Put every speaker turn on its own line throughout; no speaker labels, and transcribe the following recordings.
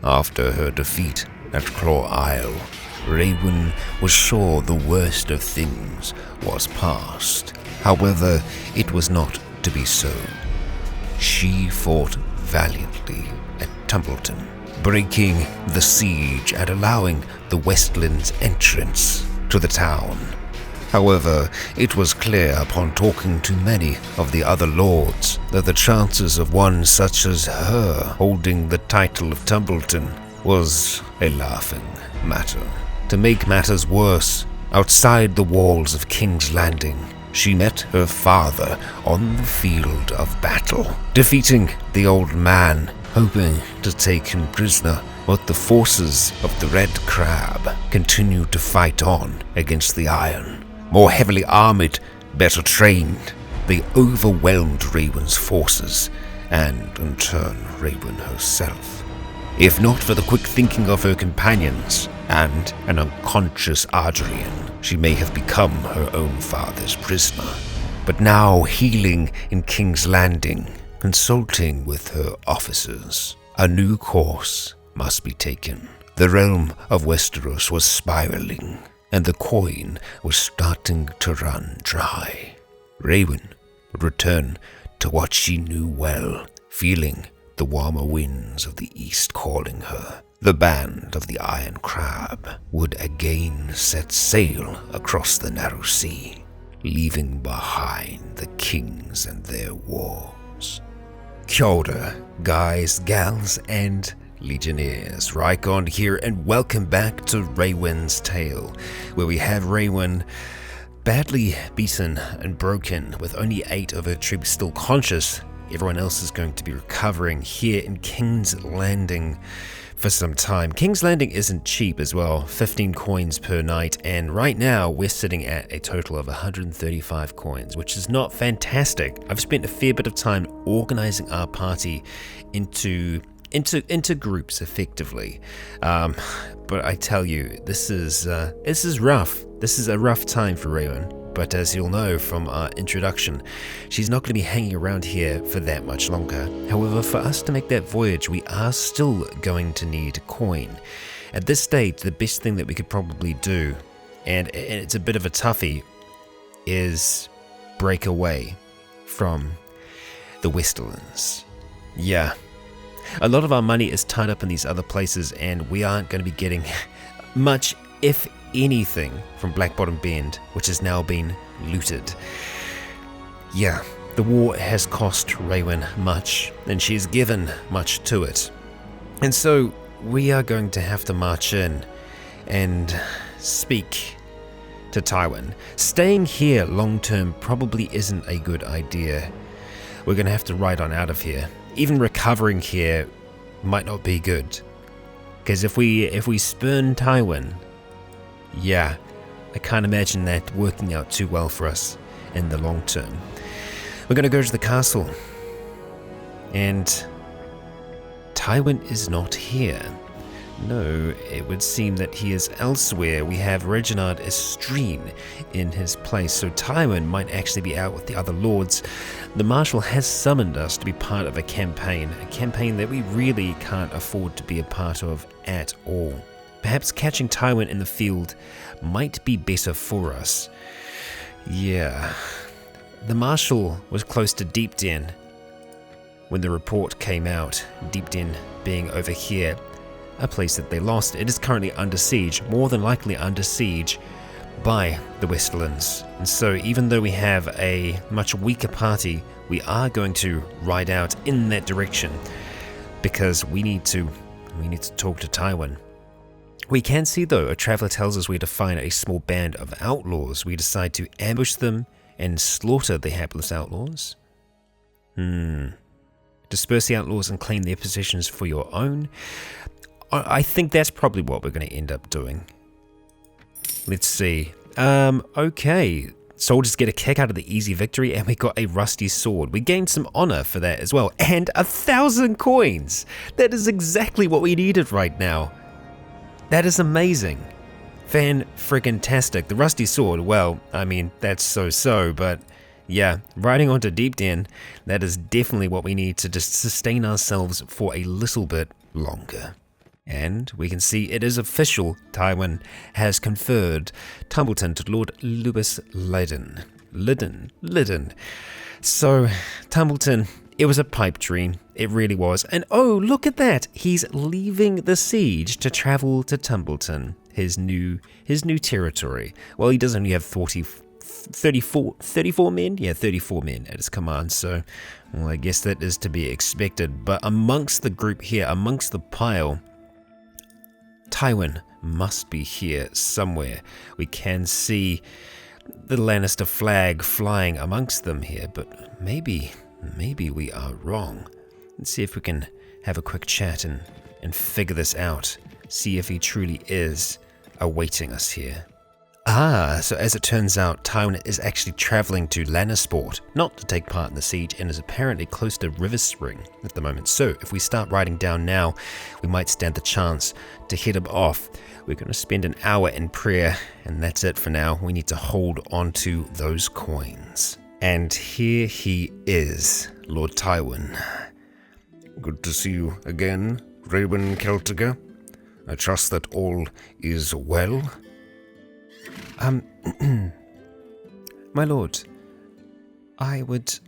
After her defeat at Claw Isle, Raewyn was sure the worst of things was past. However, it was not to be so. She fought valiantly at Tumbleton, breaking the siege and allowing the Westlands entrance to the town. However, it was clear upon talking to many of the other lords that the chances of one such as her holding the title of Tumbleton was a laughing matter. To make matters worse, outside the walls of King's Landing, she met her father on the field of battle, defeating the old man, hoping to take him prisoner. But the forces of the Red Crab continued to fight on against the Iron. More heavily armored, better trained, they overwhelmed Raewyn's forces, and in turn Raewyn herself. If not for the quick thinking of her companions and an unconscious Adrian, she may have become her own father's prisoner. But now healing in King's Landing, consulting with her officers, a new course must be taken. The realm of Westeros was spiraling, and the coin was starting to run dry. Raewyn would return to what she knew well, feeling the warmer winds of the east calling her. The band of the Iron Crab would again set sail across the narrow sea, leaving behind the kings and their wars. Kia ora, guys, gals, and Legionnaires, Raikon here, and welcome back to Raewyn's Tale, where we have Raewyn badly beaten and broken, with only 8 of her troops still conscious. Everyone else is going to be recovering here in King's Landing for some time. King's Landing isn't cheap as well, 15 coins per night, and right now we're sitting at a total of 135 coins, which is not fantastic. I've spent a fair bit of time organizing our party into groups effectively, but I tell you, this is rough. This is a rough time for Raewyn. But as you'll know from our introduction, she's not going to be hanging around here for that much longer. However, for us to make that voyage, we are still going to need coin. At this stage, the best thing that we could probably do, and it's a bit of a toughie, is break away from the Westerlands. Yeah. A lot of our money is tied up in these other places, and we aren't going to be getting much, if anything, from Blackbottom Bend, which has now been looted. Yeah, the war has cost Raewyn much, and she has given much to it. And so we are going to have to march in and speak to Tywin. Staying here long-term probably isn't a good idea. We're going to have to ride on out of here. Even recovering here might not be good, because if we spurn Tywin, yeah, I can't imagine that working out too well for us in the long term. We're going to go to the castle, and Tywin is not here. No, it would seem that he is elsewhere. We have Reginald Estreen in his place, so Tywin might actually be out with the other lords. The Marshal has summoned us to be part of a campaign that we really can't afford to be a part of at all. Perhaps catching Tywin in the field might be better for us. Yeah. The Marshal was close to Deepden when the report came out, Deepden being over here, a place that they lost. It is currently under siege, more than likely under siege
by the Westerlands. And so even though we have a much weaker party, we are going to ride out in that direction because we need to talk to Tywin. We can see though, a traveler tells us where to find a small band of outlaws. We decide to ambush them and slaughter the hapless outlaws. Disperse the outlaws and claim their possessions for your own. I think that's probably what we're going to end up doing. Let's see. Okay. Soldiers get a kick out of the easy victory, and we got a rusty sword. We gained some honor for that as well, and 1,000 coins. That is exactly what we needed right now. That is amazing. Fan-friggin-tastic. The rusty sword, well, I mean, that's so-so, but yeah, riding onto Deep Den, that is definitely what we need to just sustain ourselves for a little bit longer. And we can see it is official. Tywin has conferred Tumbleton to Lord Lewis Lydon. So, Tumbleton, it was a pipe dream. It really was. And oh, look at that. He's leaving the siege to travel to Tumbleton, his new territory. Well, he does only have 34 men? Yeah, 34 men at his command. So, well, I guess that is to be expected. But amongst the group here, amongst the pile, Tywin must be here somewhere. We can see the Lannister flag flying amongst them here, but maybe we are wrong. Let's see if we can have a quick chat and figure this out. See if he truly is awaiting us here. So as it turns out, Tywin is actually traveling to Lannisport, not to take part in the siege, and is apparently close to River Spring at the moment. So if we start riding down now, we might stand the chance to head him off. We're going to spend an hour in prayer, and that's it for now. We need to hold on to those coins. And here he is, Lord Tywin.
Good to see you again, Raewyn Celtigar. I trust that all is well.
My lord, I would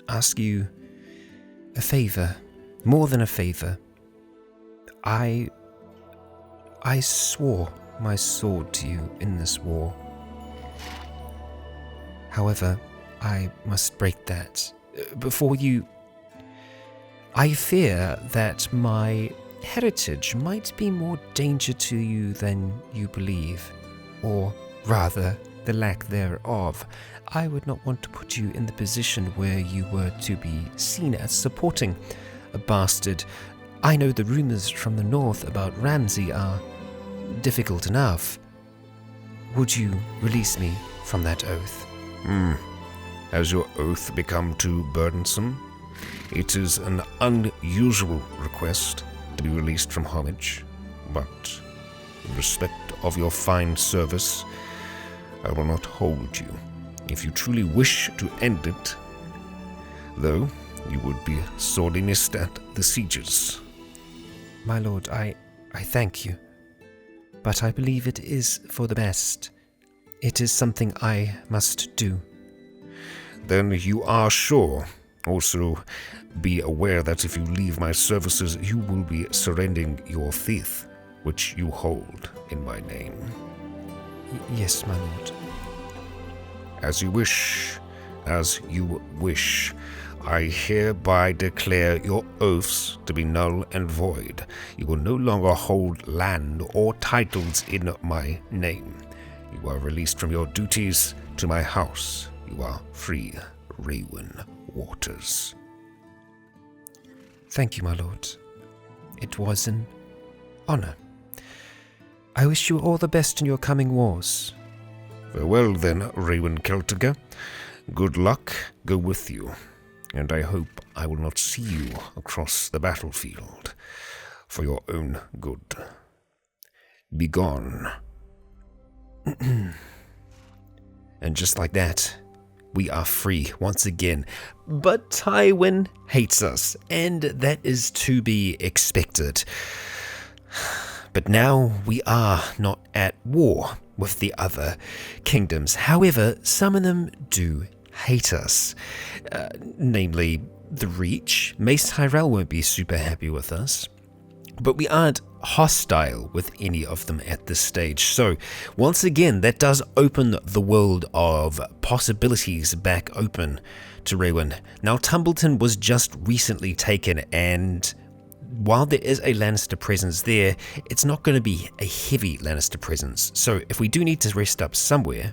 ask you a favor, more than a favor. I swore my sword to you in this war. However, I must break that. Before you, I fear that my heritage might be more danger to you than you believe, or rather, the lack thereof. I would not want to put you in the position where you were to be seen as supporting a bastard. I know the rumors from the north about Ramsay are difficult enough. Would you release me from that oath?
Has your oath become too burdensome? It is an unusual request to be released from homage, but in respect of your fine service, I will not hold you. If you truly wish to end it, though, you would be sorely missed at the sieges.
My lord, I thank you, but I believe it is for the best. It is something I must do.
Then you are sure. Also, be aware that if you leave my services, you will be surrendering your faith, which you hold in my name.
Yes, my lord.
As you wish, as you wish. I hereby declare your oaths to be null and void. You will no longer hold land or titles in my name. You are released from your duties to my house. You are free, Raewyn Waters.
Thank you, my lord. It was an honor. I wish you all the best in your coming wars.
Farewell then, Raewyn Celtigar. Good luck go with you, and I hope I will not see you across the battlefield for your own good. Begone.
And just like that, we are free once again. But Tywin hates us, and that is to be expected. But now we are not at war with the other kingdoms. However, some of them do hate us. Namely, the Reach. Mace Tyrell won't be super happy with us. but we aren't hostile with any of them at this stage. So once again, that does open the world of possibilities back open to Raewyn. Now, Tumbleton was just recently taken, and while there is a Lannister presence there, it's not going to be a heavy Lannister presence. So if we do need to rest up somewhere,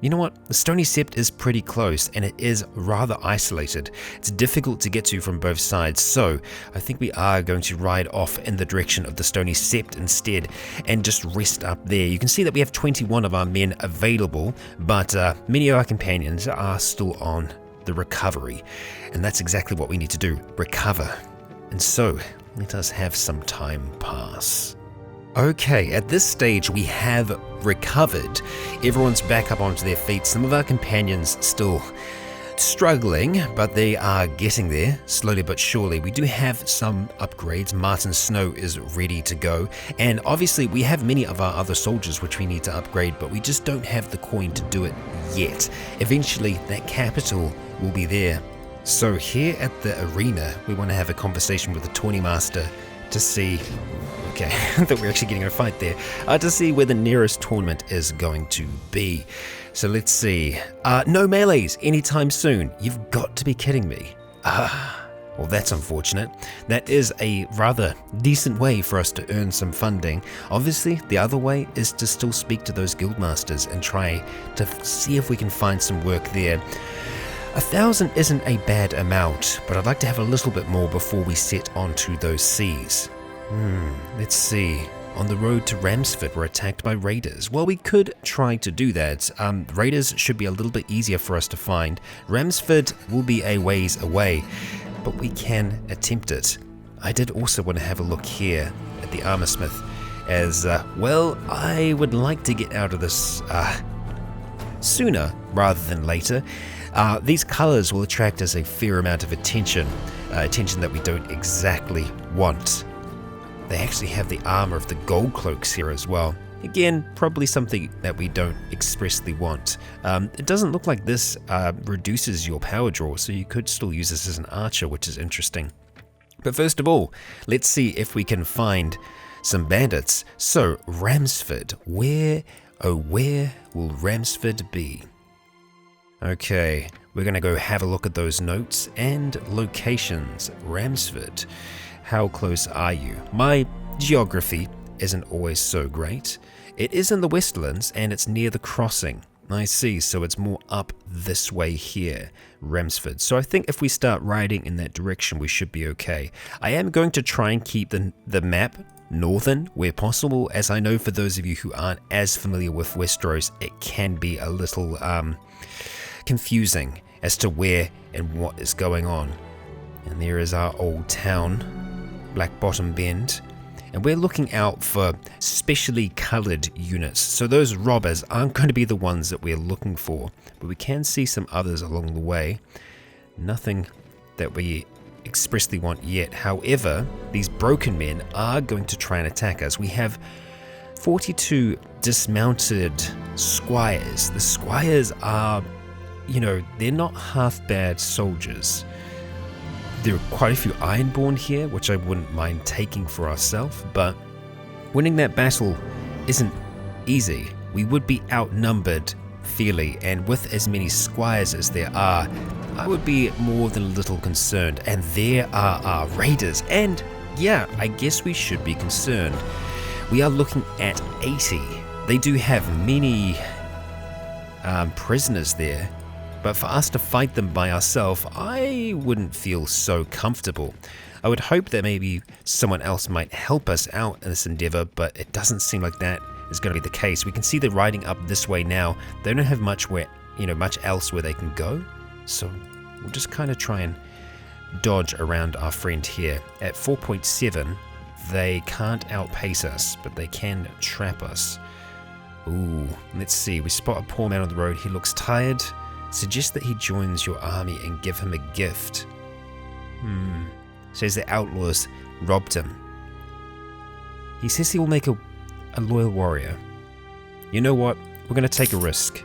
you know what? The Stony Sept is pretty close, and it is rather isolated. It's difficult to get to from both sides, so I think we are going to ride off in the direction of the Stony Sept instead and just rest up there. You can see that we have 21 of our men available, but many of our companions are still on the recovery, and that's exactly what we need to do, recover. And so, let us have some time pass. Okay, at this stage we have recovered. Everyone's back up onto their feet. Some of our companions still struggling, but they are getting there, slowly but surely. We do have some upgrades. Martin Snow is ready to go. And obviously we have many of our other soldiers which we need to upgrade, but we just don't have the coin to do it yet. Eventually that capital will be there. So here at the arena, we want to have a conversation with the tourney master to see, okay, that we're actually getting a fight there, to see where the nearest tournament is going to be. So let's see. No melees anytime soon. You've got to be kidding me. Well, that's unfortunate. That is a rather decent way for us to earn some funding. Obviously, the other way is to still speak to those guildmasters and try to see if we can find some work there. 1,000 isn't a bad amount, but I'd like to have a little bit more before we set onto those seas. Let's see. On the road to Ramsford, we're attacked by raiders. Well, we could try to do that. Raiders should be a little bit easier for us to find. Ramsford will be a ways away, but we can attempt it. I did also want to have a look here at the armorsmith, as well, I would like to get out of this sooner rather than later. These colors will attract us a fair amount of attention that we don't exactly want. They actually have the armor of the gold cloaks here as well. Again, probably something that we don't expressly want. It doesn't look like this reduces your power draw, so you could still use this as an archer, which is interesting. But first of all, let's see if we can find some bandits. So, Ramsford, where will Ramsford be? Okay, we're going to go have a look at those notes and locations. Ramsford, how close are you? My geography isn't always so great. It is in the Westlands and it's near the crossing. I see, so it's more up this way here, Ramsford. So I think if we start riding in that direction, we should be okay. I am going to try and keep the map northern where possible, as I know for those of you who aren't as familiar with Westeros, it can be a little confusing as to where and what is going on. And there is our old town, Black Bottom Bend, and we're looking out for specially coloured units. So those robbers aren't going to be the ones that we're looking for, but we can see some others along the way. Nothing that we expressly want yet. However, these broken men are going to try and attack us. We have 42 dismounted squires. The squires are, they're not half bad soldiers. There are quite a few Ironborn here, which I wouldn't mind taking for ourselves, but winning that battle isn't easy. We would be outnumbered fairly, and with as many squires as there are, I would be more than a little concerned. And there are our raiders, and yeah, I guess we should be concerned. We are looking at 80. They do have many prisoners there, but for us to fight them by ourselves, I wouldn't feel so comfortable. I would hope that maybe someone else might help us out in this endeavor, but it doesn't seem like that is going to be the case. We can see they're riding up this way now. They don't have much else where they can go, so we'll just kind of try and dodge around our friend here. At 4.7, they can't outpace us, but they can trap us. Ooh, let's see. We spot a poor man on the road. He looks tired. Suggest that he joins your army and give him a gift. Says the outlaws robbed him. He says he will make a loyal warrior. You know what? We're going to take a risk.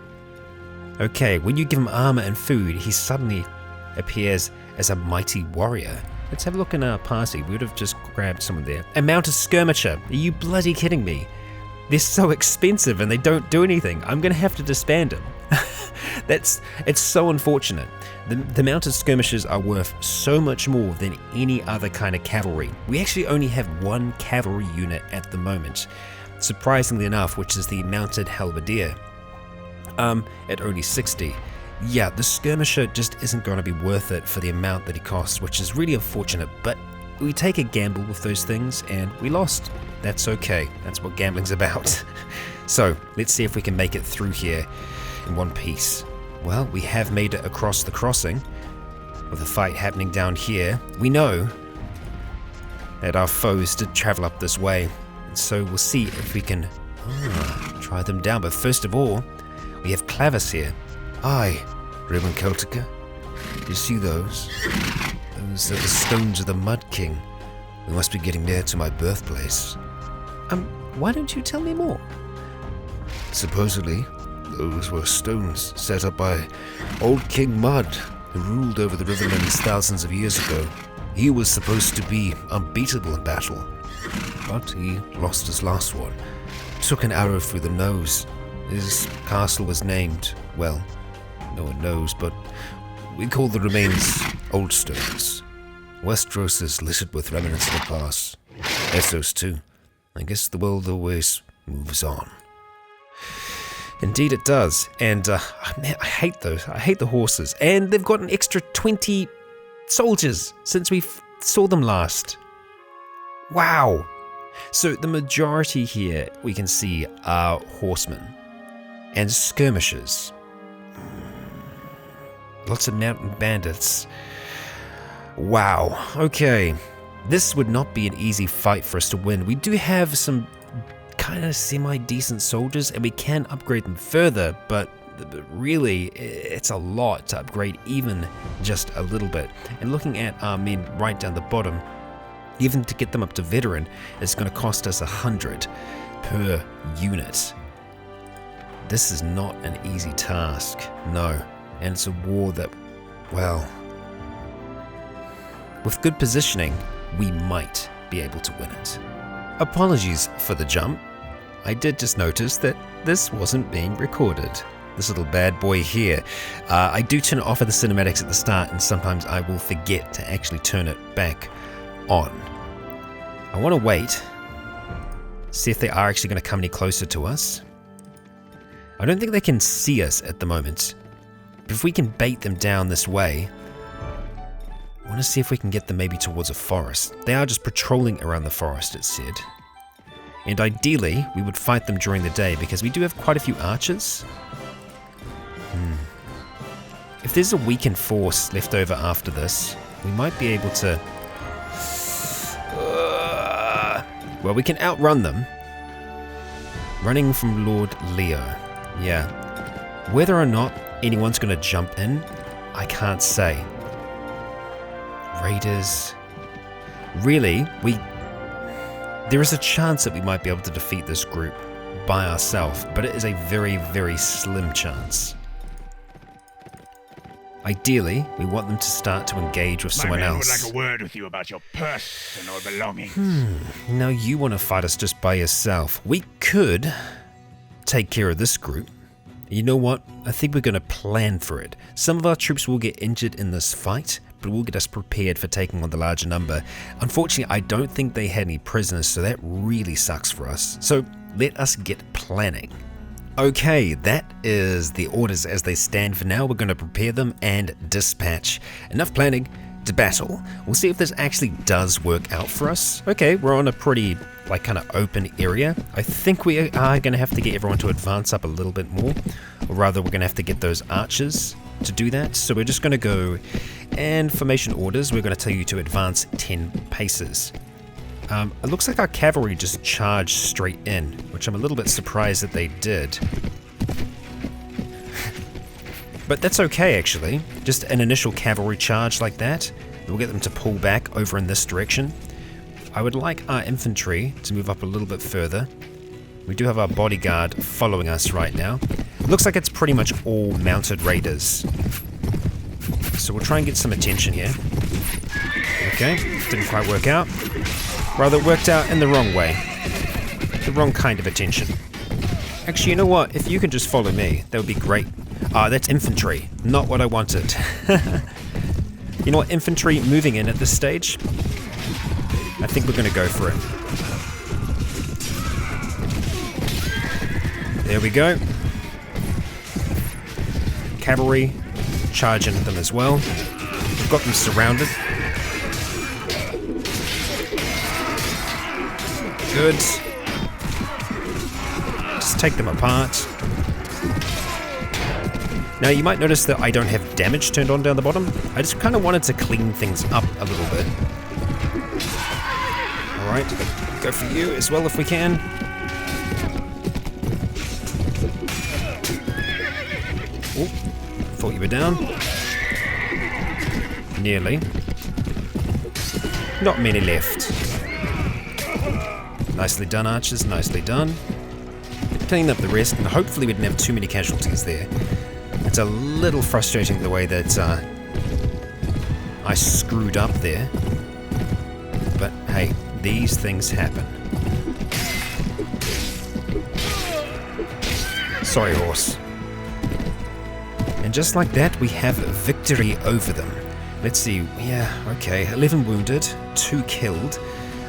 Okay, when you give him armor and food, he suddenly appears as a mighty warrior. Let's have a look in our party. We would have just grab someone there. A mounted skirmisher. Are you bloody kidding me? They're so expensive and they don't do anything. I'm going to have to disband them. It's so unfortunate. The mounted skirmishers are worth so much more than any other kind of cavalry. We actually only have one cavalry unit at the moment, surprisingly enough, which is the mounted halberdier. At only 60. Yeah, the skirmisher just isn't going to be worth it for the amount that he costs, which is really unfortunate, but we take a gamble with those things and we lost. That's okay. That's what gambling's about. So, let's see if we can make it through here in one piece. Well, we have made it across the crossing. With the fight happening down here, we know that our foes did travel up this way. And so we'll see if we can try them down. But first of all, we have Clavis here.
Aye, Raewyn Celtigar. You see those? Those are the stones of the Mud King. We must be getting near to my birthplace.
Why don't you tell me more?
Supposedly, those were stones set up by old King Mud, who ruled over the Riverlands thousands of years ago. He was supposed to be unbeatable in battle, but he lost his last one. Took an arrow through the nose. His castle was named, well, no one knows, but we call the remains Old Stones. Westeros is littered with remnants of the past. Essos too. I guess the world always moves on.
Indeed it does, and man, I hate those. I hate the horses, and they've got an extra 20 soldiers since we saw them last. Wow. So the majority here we can see are horsemen and skirmishers. Lots of mountain bandits. Wow, okay. This would not be an easy fight for us to win. We do have some kind of semi-decent soldiers and we can upgrade them further, but really it's a lot to upgrade even just a little bit. And looking at our men right down the bottom, even to get them up to veteran, it's going to cost us 100 per unit. This is not an easy task, no. And it's a war that, well, with good positioning, we might be able to win it. Apologies for the jump. I did just notice that this wasn't being recorded. This little bad boy here. I do turn it off at the cinematics at the start, and sometimes I will forget to actually turn it back on. I want to wait, see if they are actually going to come any closer to us. I don't think they can see us at the moment. But if we can bait them down this way, I want to see if we can get them maybe towards a forest. They are just patrolling around the forest, it said. And ideally, we would fight them during the day because we do have quite a few archers. If there's a weakened force left over after this, we might be able to... well, we can outrun them. Running from Lord Leo. Yeah. Whether or not anyone's going to jump in, I can't say. Raiders. Really, there is a chance that we might be able to defeat this group by ourselves, but it is a very, very slim chance. Ideally, we want them to start to engage with someone else.
My man would like a word with you about your personal belongings.
Now you want to fight us just by yourself. We could take care of this group. You know what? I think we're going to plan for it. Some of our troops will get injured in this fight, but will get us prepared for taking on the larger number. Unfortunately, I don't think they had any prisoners, so that really sucks for us. So let us get planning. Okay, that is the orders as they stand for now. We're going to prepare them and dispatch. Enough planning to battle. We'll see if this actually does work out for us. Okay, we're on a pretty kind of open area. I think we are going to have to get everyone to advance up a little bit more, or rather we're going to have to get those archers to do that. So we're just going to go, and formation orders, we're going to tell you to advance 10 paces. It looks like our cavalry just charged straight in, which I'm a little bit surprised that they did. But that's okay, actually. Just an initial cavalry charge like that. We'll get them to pull back over in this direction. I would like our infantry to move up a little bit further. We do have our bodyguard following us right now. It looks like it's pretty much all mounted raiders. So we'll try and get some attention here. Okay, didn't quite work out. Rather, it worked out in the wrong way. The wrong kind of attention. Actually, you know what? If you can just follow me, that would be great. Ah, that's infantry. Not what I wanted. You know what? Infantry moving in at this stage. I think we're going to go for it. There we go. Cavalry charging them as well. We've got them surrounded. Good. Just take them apart. Now you might notice that I don't have damage turned on down the bottom. I just kind of wanted to clean things up a little bit. Alright, go for you as well if we can. Oh, thought you were down. Nearly. Not many left. Nicely done, archers, nicely done. Cleaning up the rest, and hopefully we didn't have too many casualties there. It's a little frustrating the way that I screwed up there. But hey, these things happen. Sorry, horse. And just like that, we have victory over them. Let's see, yeah, okay, 11 wounded, 2 killed.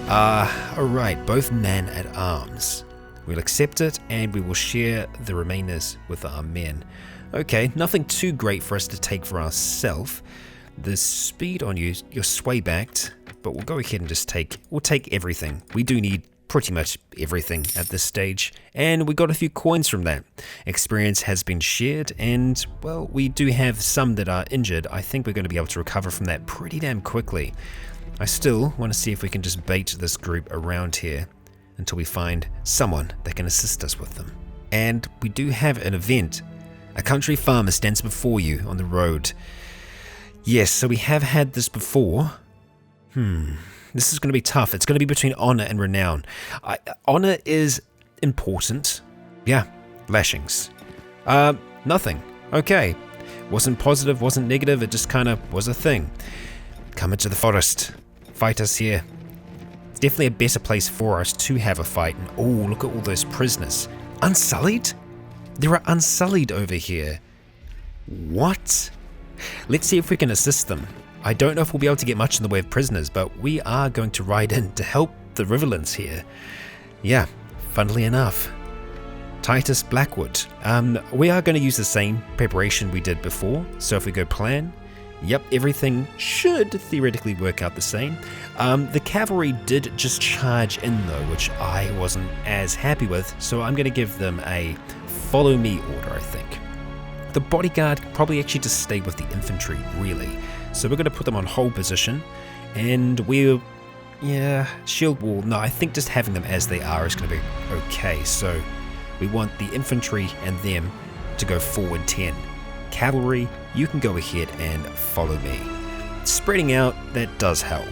Alright, both men at arms. We'll accept it, and we will share the remainers with our men. Okay, nothing too great for us to take for ourselves. The speed on you, you're sway-backed, but we'll go ahead and just we'll take everything. We do need pretty much everything at this stage, and we got a few coins from that. Experience has been shared, and, well, we do have some that are injured. I think we're going to be able to recover from that pretty damn quickly. I still want to see if we can just bait this group around here until we find someone that can assist us with them. And we do have an event. A country farmer stands before you on the road. Yes, so we have had this before. This is going to be tough. It's going to be between honor and renown. Honor is important. Yeah, lashings. Nothing. Okay. Wasn't positive, wasn't negative, it just kind of was a thing. Come into the forest. Fight us here. Definitely a better place for us to have a fight. And oh, look at all those prisoners. Unsullied? There are unsullied over here. What? Let's see if we can assist them. I don't know if we'll be able to get much in the way of prisoners, but we are going to ride in to help the Riverlands here. Yeah, funnily enough. Titus Blackwood. We are going to use the same preparation we did before, so if we go plan, yep, everything should theoretically work out the same. The cavalry did just charge in though, which I wasn't as happy with, so I'm going to give them a follow me order, I think. The bodyguard probably actually just stay with the infantry, really. So we're going to put them on hold position, and shield wall. No, I think just having them as they are is going to be okay. So we want the infantry and them to go forward 10. Cavalry, you can go ahead and follow me. Spreading out, that does help.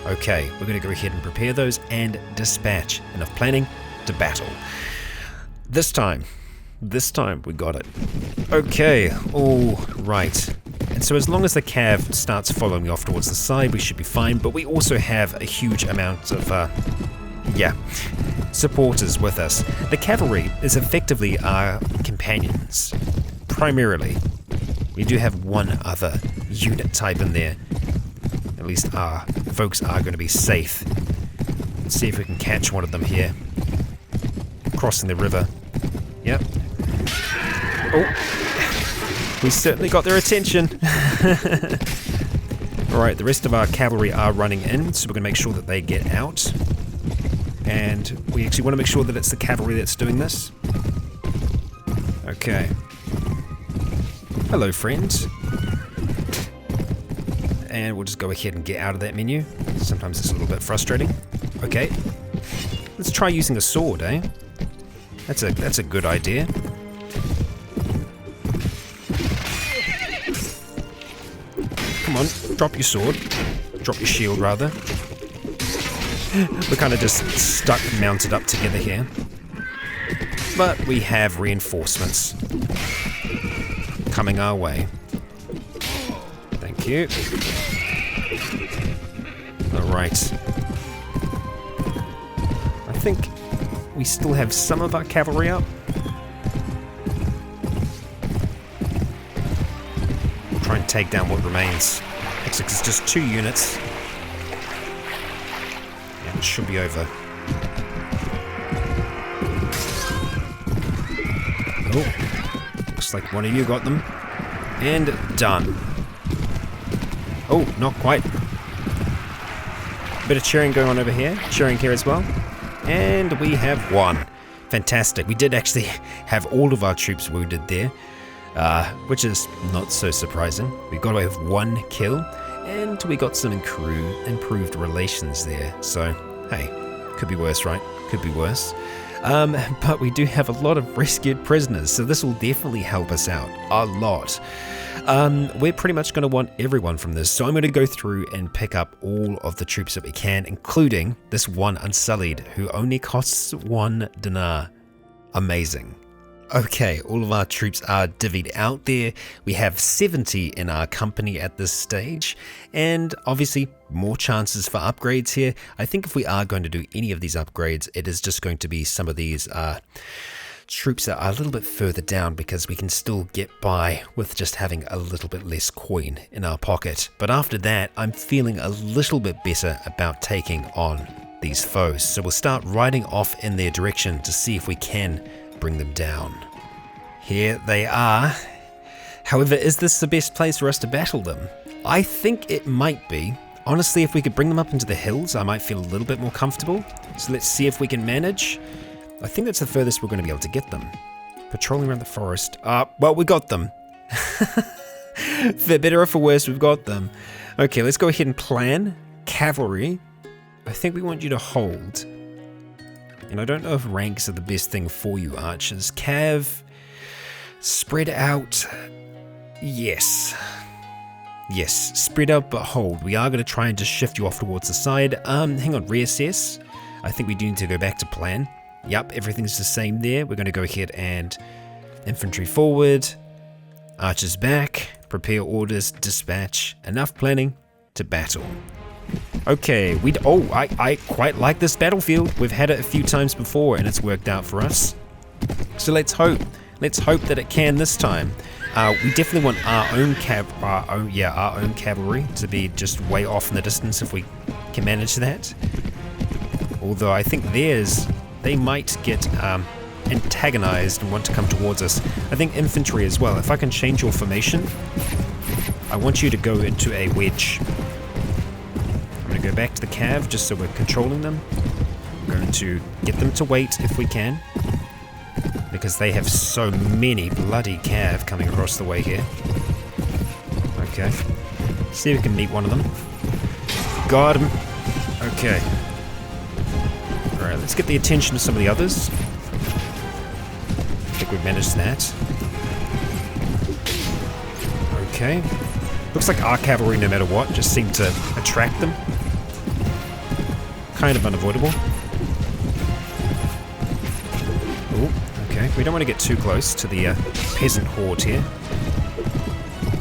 Okay, we're going to go ahead and prepare those and dispatch. Enough planning to battle. This time we got it. Okay, all right. And so as long as the cav starts following me off towards the side, we should be fine. But we also have a huge amount of, supporters with us. The cavalry is effectively our companions, primarily. We do have one other unit type in there. At least our folks are going to be safe. Let's see if we can catch one of them here. Crossing the river. Yep. Oh, we certainly got their attention. Alright, the rest of our cavalry are running in, so we're going to make sure that they get out. And we actually want to make sure that it's the cavalry that's doing this. Okay. Hello, friends. And we'll just go ahead and get out of that menu. Sometimes it's a little bit frustrating. Okay. Let's try using a sword, eh? That's a good idea. Come on, drop your sword. Drop your shield, rather. We're kind of just stuck mounted up together here. But we have reinforcements coming our way. Thank you. Alright. think we still have some of our cavalry up. We'll try and take down what remains. Looks like it's just 2 units. And it should be over. Oh, looks like one of you got them. And done. Oh, not quite. Bit of cheering going on over here. Cheering here as well. And we have won. Fantastic. We did actually have all of our troops wounded there. Which is not so surprising. We got away with 1 kill. And we got some improved relations there. So, hey, could be worse, right? Could be worse. But we do have a lot of rescued prisoners, so this will definitely help us out a lot. We're pretty much going to want everyone from this, so I'm going to go through and pick up all of the troops that we can, including this one Unsullied, who only costs 1 dinar. Amazing. Okay, all of our troops are divvied out there. We have 70 in our company at this stage, and obviously more chances for upgrades here. I think if we are going to do any of these upgrades, it is just going to be some of these troops that are a little bit further down, because we can still get by with just having a little bit less coin in our pocket. But after that, I'm feeling a little bit better about taking on these foes. So we'll start riding off in their direction to see if we can bring them down. Here they are. However, is this the best place for us to battle them? I think it might be. Honestly, if we could bring them up into the hills, I might feel a little bit more comfortable. So let's see if we can manage. I think that's the furthest we're going to be able to get them. Patrolling around the forest. Well, we got them. For better or for worse, we've got them. Okay, let's go ahead and plan. Cavalry. I think we want you to hold. And I don't know if ranks are the best thing for you, archers. Cav, spread out. Yes. Yes, spread out but hold. We are going to try and just shift you off towards the side. Hang on, reassess. I think we do need to go back to plan. Yep, everything's the same there. We're going to go ahead and infantry forward. Archers back. Prepare orders, dispatch. Enough planning to battle. Okay, I quite like this battlefield. We've had it a few times before and it's worked out for us. So let's hope that it can this time. We definitely want our own cavalry to be just way off in the distance if we can manage that. Although I think they might get antagonized and want to come towards us. I think infantry as well. If I can change your formation, I want you to go into a wedge. I'm going to go back to the cav just so we're controlling them. I'm going to get them to wait if we can, because they have so many bloody cav coming across the way here. Okay. See if we can meet one of them. Got him. Okay. Alright, let's get the attention of some of the others. I think we've managed that. Okay. Looks like our cavalry, no matter what, just seem to attract them. Kind of unavoidable. Oh, okay. We don't want to get too close to the peasant horde here.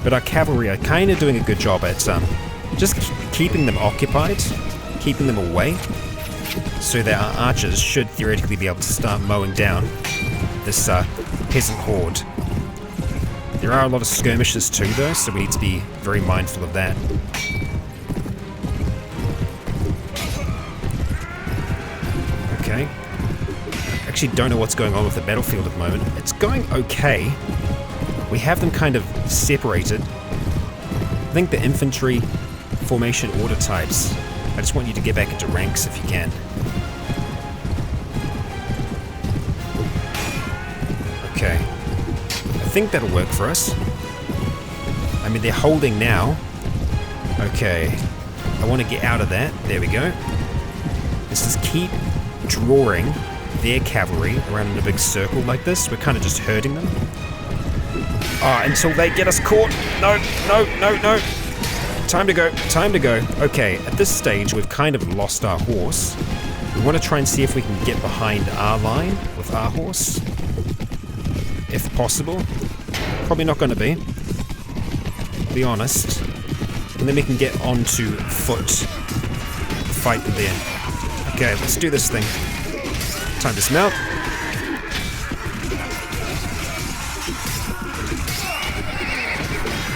But our cavalry are kind of doing a good job at just keeping them occupied, keeping them away, so that our archers should theoretically be able to start mowing down this peasant horde. There are a lot of skirmishes too, though, so we need to be very mindful of that. Okay. I actually don't know what's going on with the battlefield at the moment. It's going okay. We have them kind of separated. I think the infantry formation order types. I just want you to get back into ranks if you can. Okay. I think that'll work for us. I mean, they're holding now. Okay. I want to get out of that. There we go. Let's just keep drawing their cavalry around in a big circle like this. We're kind of just herding them. Until they get us caught. No. Time to go. Okay, at this stage, we've kind of lost our horse. We want to try and see if we can get behind our line with our horse. If possible. Probably not going to be. To be honest. And then we can get onto foot. Fight them then. Okay, let's do this thing. Time to dismount.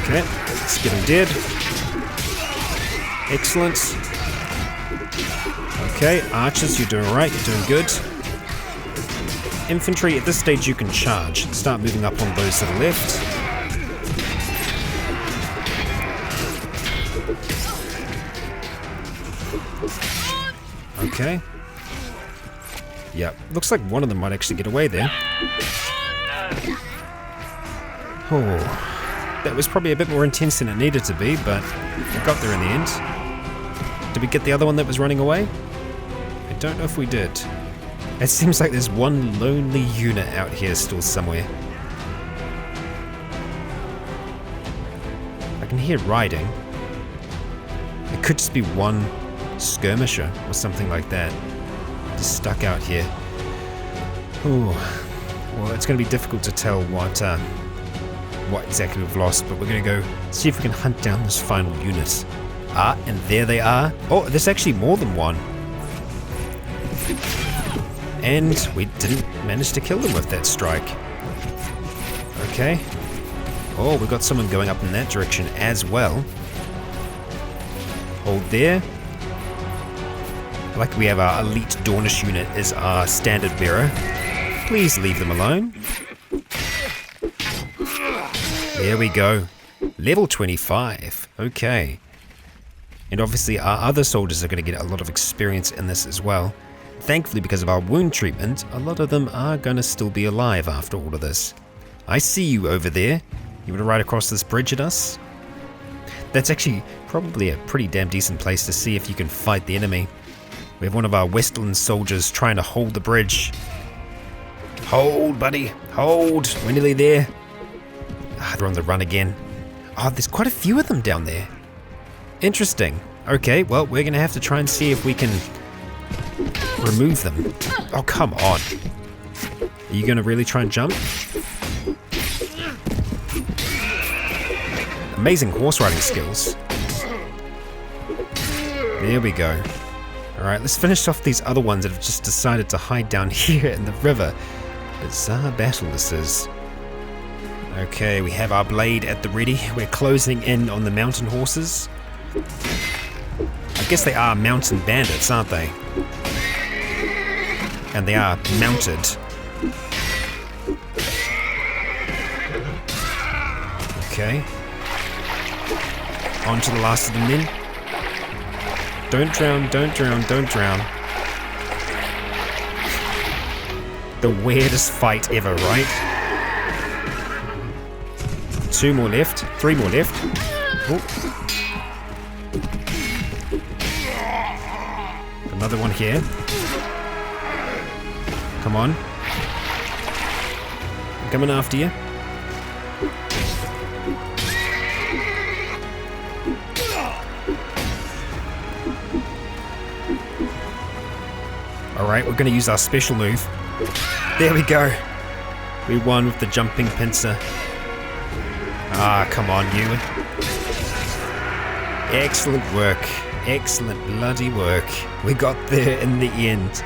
Okay, let's get him dead. Excellent. Okay, archers, you're doing alright, you're doing good. Infantry, at this stage you can charge. Start moving up on those to the left. Okay. Yeah, looks like one of them might actually get away there. Oh, that was probably a bit more intense than it needed to be, but we got there in the end. Did we get the other one that was running away? I don't know if we did. It seems like there's one lonely unit out here still somewhere. I can hear riding. It could just be one skirmisher or something like that. Just stuck out here. Ooh. Well, it's going to be difficult to tell what exactly we've lost, but we're going to go see if we can hunt down this final unit. Ah, and there they are. Oh, there's actually more than one. And we didn't manage to kill them with that strike. Okay. Oh, we got someone going up in that direction as well. Hold there. Like we have our elite Dornish unit as our standard bearer. Please leave them alone. There we go. Level 25. Okay. And obviously our other soldiers are going to get a lot of experience in this as well. Thankfully, because of our wound treatment, a lot of them are going to still be alive after all of this. I see you over there. You want to ride across this bridge at us? That's actually probably a pretty damn decent place to see if you can fight the enemy. We have one of our Westland soldiers trying to hold the bridge. Hold, buddy. Hold. We're nearly there. Ah, they're on the run again. Oh, there's quite a few of them down there. Interesting. Okay, well, we're going to have to try and see if we can remove them. Oh, come on. Are you going to really try and jump? Amazing horse riding skills. There we go. Alright, let's finish off these other ones that have just decided to hide down here in the river. Bizarre battle this is. Okay, we have our blade at the ready. We're closing in on the mountain horses. I guess they are mountain bandits, aren't they? And they are mounted. Okay. On to the last of them then. Don't drown, don't drown, don't drown. The weirdest fight ever, right? 2 more left, 3 more left. Oh. Another one here. Come on. I'm coming after you. Alright, we're going to use our special move. There we go. We won with the jumping pincer. Ah, come on, you. Excellent work. Excellent bloody work. We got there in the end.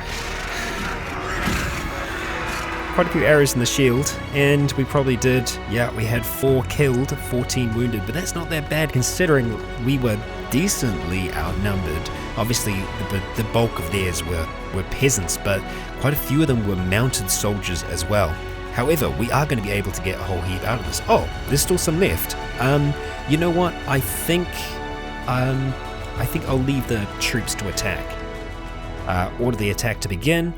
Quite a few arrows in the shield, and we probably did, yeah, we had 4 killed, 14 wounded, but that's not that bad considering we were decently outnumbered. Obviously, the bulk of theirs were peasants, but quite a few of them were mounted soldiers as well. However, we are going to be able to get a whole heap out of this. Oh, there's still some left. You know what? I think I'll leave the troops to attack. Order the attack to begin.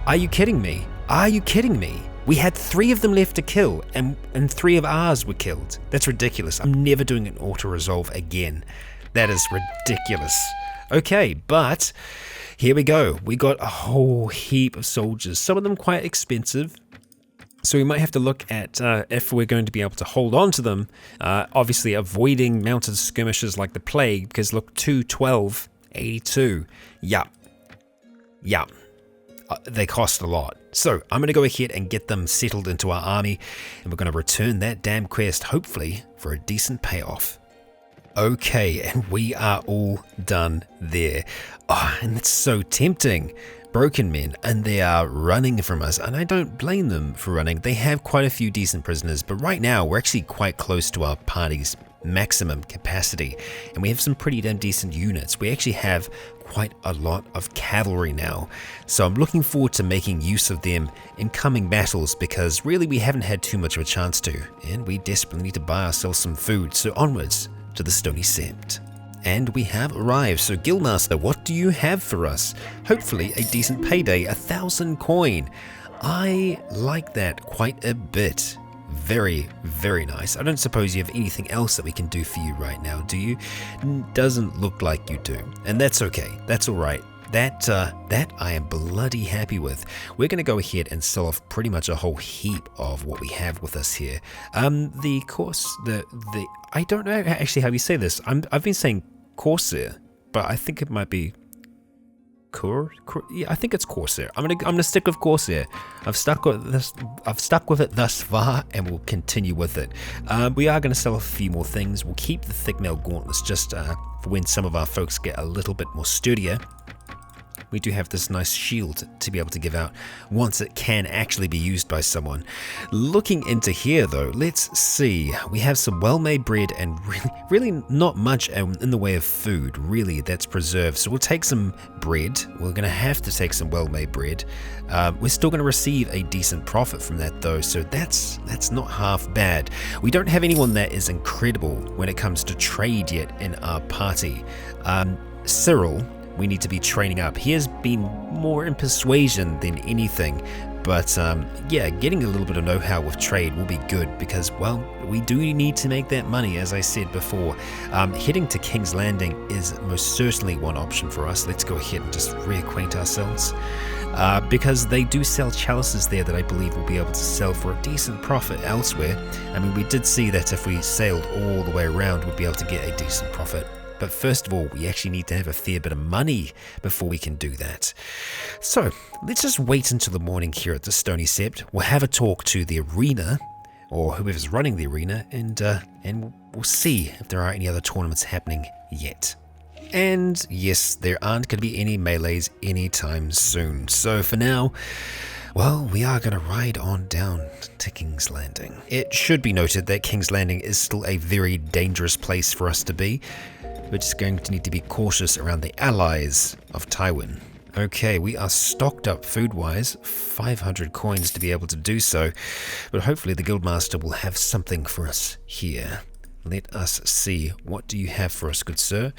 Are you kidding me? Are you kidding me? We had 3 of them left to kill, and 3 of ours were killed. That's ridiculous. I'm never doing an auto-resolve again. That is ridiculous. Okay, but here we go. We got a whole heap of soldiers. Some of them quite expensive. So we might have to look at if we're going to be able to hold on to them. Obviously avoiding mounted skirmishes like the plague, because look, 212, 82. Yeah. They cost a lot. So I'm going to go ahead and get them settled into our army, and we're going to return that damn quest, hopefully, for a decent payoff. Okay, and we are all done there. Oh, and it's so tempting. broken men, and they are running from us, and I don't blame them for running. They have quite a few decent prisoners, but right now we're actually quite close to our party's maximum capacity, and we have some pretty damn decent units. We actually have quite a lot of cavalry now, so I'm looking forward to making use of them in coming battles, because really we haven't had too much of a chance to, and we desperately need to buy ourselves some food. So onwards to the Stony Sept. And we have arrived. So Guildmaster, what do you have for us? Hopefully a decent payday, 1,000 coin. I like that quite a bit. Very, very nice. I don't suppose you have anything else that we can do for you right now, do you? Doesn't look like you do. And that's okay. That's all right. That I am bloody happy with. We're going to go ahead and sell off pretty much a whole heap of what we have with us here. I don't know actually how you say this. I've been saying Corsair, but I think it might be yeah, I think it's Corsair. I'm gonna stick with Corsair. I've stuck with it thus far, and we'll continue with it. We are gonna sell a few more things. We'll keep the thick mail gauntlets just for when some of our folks get a little bit more sturdier. We do have this nice shield to be able to give out once it can actually be used by someone. Looking into here though, let's see. We have some well-made bread and really not much in the way of food really that's preserved. So we'll take some bread. We're going to have to take some well-made bread. We're still going to receive a decent profit from that though, so that's not half bad. We don't have anyone that is incredible when it comes to trade yet in our party. Cyril, we need to be training up. He has been more in persuasion than anything, but yeah, getting a little bit of know-how with trade will be good because, well, we do need to make that money, as I said before. Heading to King's Landing is most certainly one option for us. Let's go ahead and just reacquaint ourselves, because they do sell chalices there that I believe we'll be able to sell for a decent profit elsewhere. I mean, we did see that if we sailed all the way around, we'd be able to get a decent profit. But first of all, we actually need to have a fair bit of money before we can do that. So let's just wait until the morning here at the Stony Sept. We'll have a talk to the arena, or whoever's running the arena, and we'll see if there are any other tournaments happening yet. And yes, there aren't going to be any melees anytime soon. So for now, well, we are going to ride on down to King's Landing. It should be noted that King's Landing is still a very dangerous place for us to be. We're just going to need to be cautious around the allies of Tywin. Okay, we are stocked up food-wise, 500 coins to be able to do so, but hopefully the Guildmaster will have something for us here. Let us see. What do you have for us, good sir?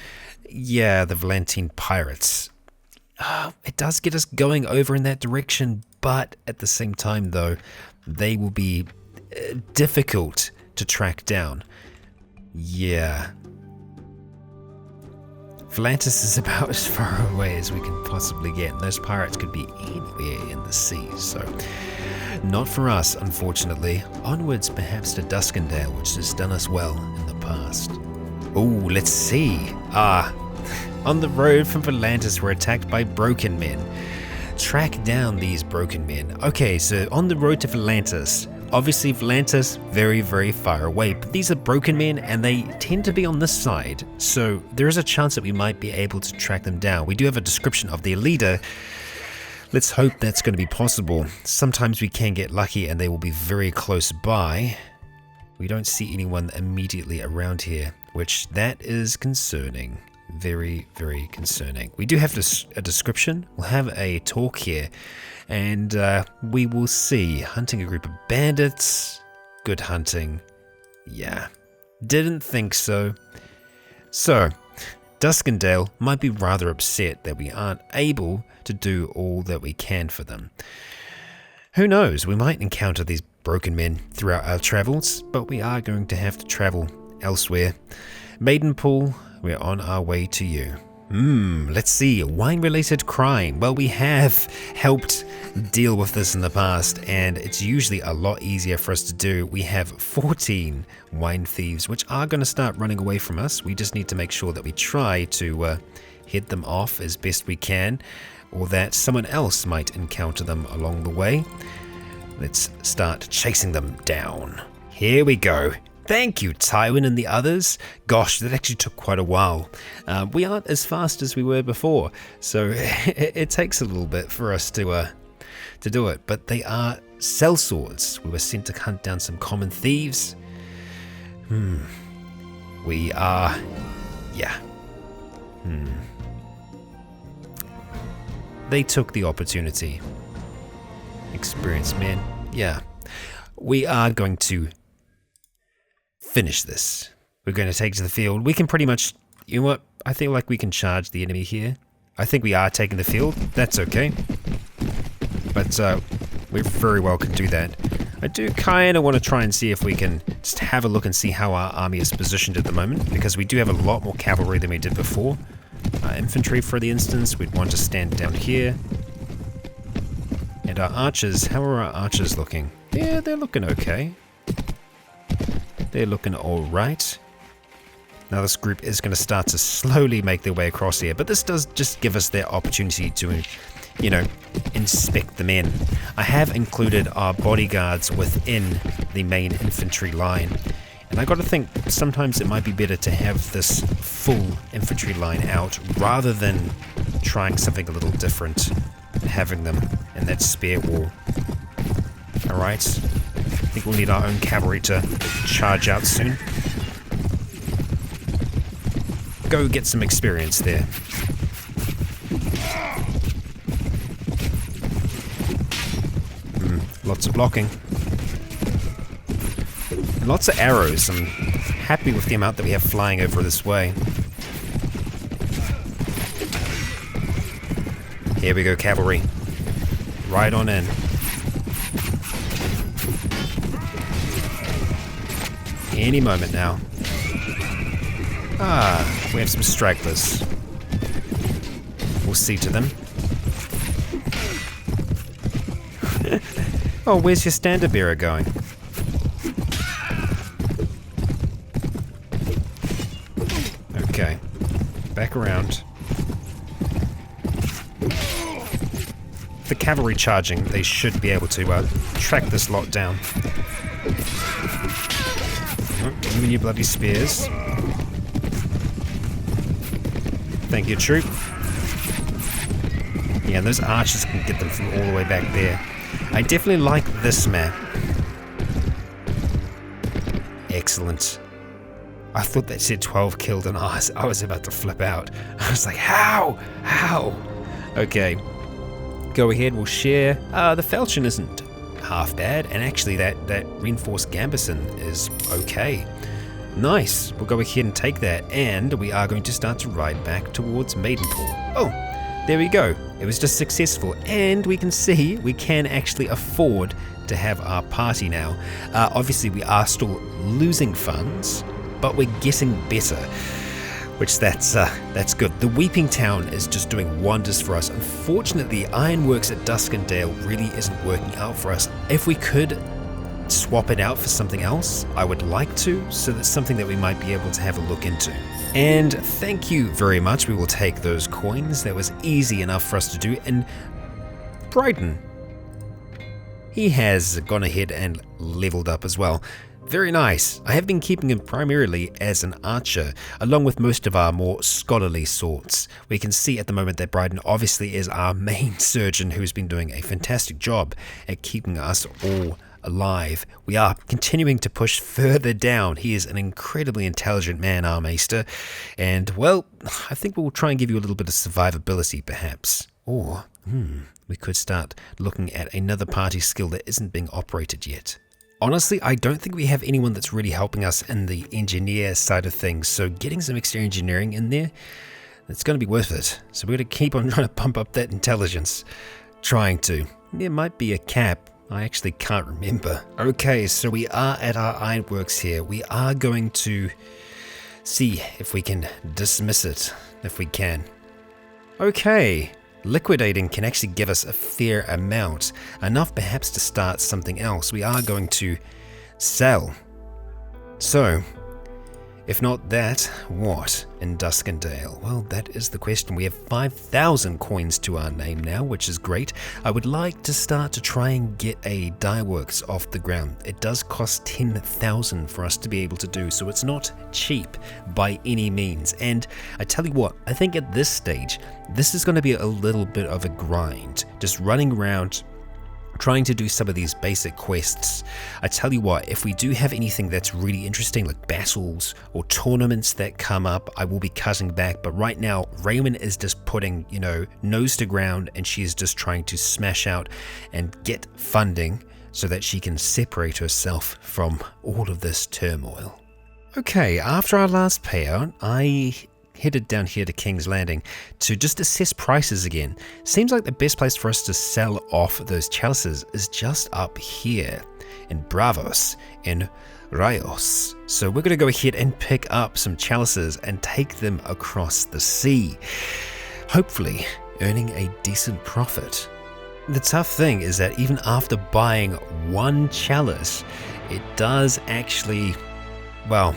Yeah, the Valentine Pirates. It does get us going over in that direction, but at the same time, though, they will be difficult to track down. Yeah. Volantis is about as far away as we can possibly get, and those pirates could be anywhere in the sea, so not for us, unfortunately. Onwards, perhaps to Duskendale, which has done us well in the past. Oh, let's see. On the road from Volantis, we're attacked by broken men. Track down these broken men. Okay, so on the road to Volantis, obviously Volantis, very, very far away, but these are broken men and they tend to be on this side, so there is a chance that we might be able to track them down. We do have a description of their leader. Let's hope that's going to be possible. Sometimes we can get lucky and they will be very close by. We don't see anyone immediately around here, which that is concerning. Very, very concerning. We do have a description. We'll have a talk here, and we will see. Hunting a group of bandits. Good hunting. Yeah. Didn't think so. So, Duskendale might be rather upset that we aren't able to do all that we can for them. Who knows? We might encounter these broken men throughout our travels, but we are going to have to travel elsewhere. Maidenpool, we're on our way to you. Let's see, wine-related crime. Well, we have helped deal with this in the past, and it's usually a lot easier for us to do. We have 14 wine thieves, which are going to start running away from us. We just need to make sure that we try to head them off as best we can, or that someone else might encounter them along the way. Let's start chasing them down. Here we go. Thank you, Tywin and the others. Gosh, that actually took quite a while. We aren't as fast as we were before, so it takes a little bit for us to do it. But they are sellswords. We were sent to hunt down some common thieves. We are... yeah. They took the opportunity. Experienced men. Yeah. We are going to finish this. We're going to take it to the field. We can pretty much... you know what? I feel like we can charge the enemy here. I think we are taking the field. That's okay. But we very well can do that. I do kind of want to try and see if we can just have a look and see how our army is positioned at the moment, because we do have a lot more cavalry than we did before. Infantry, for the instance, we'd want to stand down here. And our archers, how are our archers looking? Yeah, they're looking okay. They're looking alright. Now this group is going to start to slowly make their way across here, but this does just give us their opportunity to, you know, inspect the men. I have included our bodyguards within the main infantry line, and I got to think sometimes it might be better to have this full infantry line out rather than trying something a little different and having them in that spare wall. Alright, I think we'll need our own cavalry to charge out soon. Go get some experience there. Lots of blocking. And lots of arrows. I'm happy with the amount that we have flying over this way. Here we go, cavalry. Right on in. Any moment now. Ah, we have some stragglers. We'll see to them. Oh, where's your standard bearer going? Okay, back around. The cavalry charging, they should be able to track this lot down. Oh, give me your bloody spears. Thank you, troop. Yeah, those archers can get them from all the way back there. I definitely like this map. Excellent. I thought that said 12 killed and I was about to flip out. I was like, how? How? Okay. Go ahead, we'll share. The falchion isn't half bad, and actually that reinforced gambeson is okay. Nice. We'll go ahead and take that, and we are going to start to ride back towards Maidenpool. Oh, there we go. It was just successful, and we can see we can actually afford to have our party now. Obviously, we are still losing funds, but we're getting better, which that's good. The Weeping Town is just doing wonders for us. Unfortunately, Ironworks at Duskendale really isn't working out for us. If we could swap it out for something else, I would like to, so that's something that we might be able to have a look into. And thank you very much. We will take those coins. That was easy enough for us to do. And Bryden, he has gone ahead and leveled up as well. Very nice. I have been keeping him primarily as an archer, along with most of our more scholarly sorts. We can see at the moment that Bryden obviously is our main surgeon, who's been doing a fantastic job at keeping us all alive. We are continuing to push further down. He is an incredibly intelligent man, our maester, and well, I think we'll try and give you a little bit of survivability perhaps. Or we could start looking at another party skill that isn't being operated yet. Honestly, I don't think we have anyone that's really helping us in the engineer side of things, so getting some extra engineering in there, it's going to be worth it. So we're going to keep on trying to pump up that intelligence. Trying to. There might be a cap. I actually can't remember. Okay, so we are at our ironworks here. We are going to see if we can dismiss it, if we can. Okay, liquidating can actually give us a fair amount, enough perhaps to start something else. We are going to sell. So, If not that, what in Duskendale? Well, that is the question. We have 5,000 coins to our name now, which is great. I would like to start to try and get a dye works off the ground. It does cost 10,000 for us to be able to do, so it's not cheap by any means. And I tell you what, I think at this stage, this is going to be a little bit of a grind. Just running around, trying to do some of these basic quests. I tell you what, if we do have anything that's really interesting, like battles or tournaments that come up, I will be cutting back. But right now, Raewyn is just putting, nose to ground, and she is just trying to smash out and get funding so that she can separate herself from all of this turmoil. Okay, after our last payout, I headed down here to King's Landing to just assess prices again. Seems like the best place for us to sell off those chalices is just up here in Bravos, in Raios. So we're going to go ahead and pick up some chalices and take them across the sea, hopefully earning a decent profit. The tough thing is that even after buying one chalice, it does actually, well,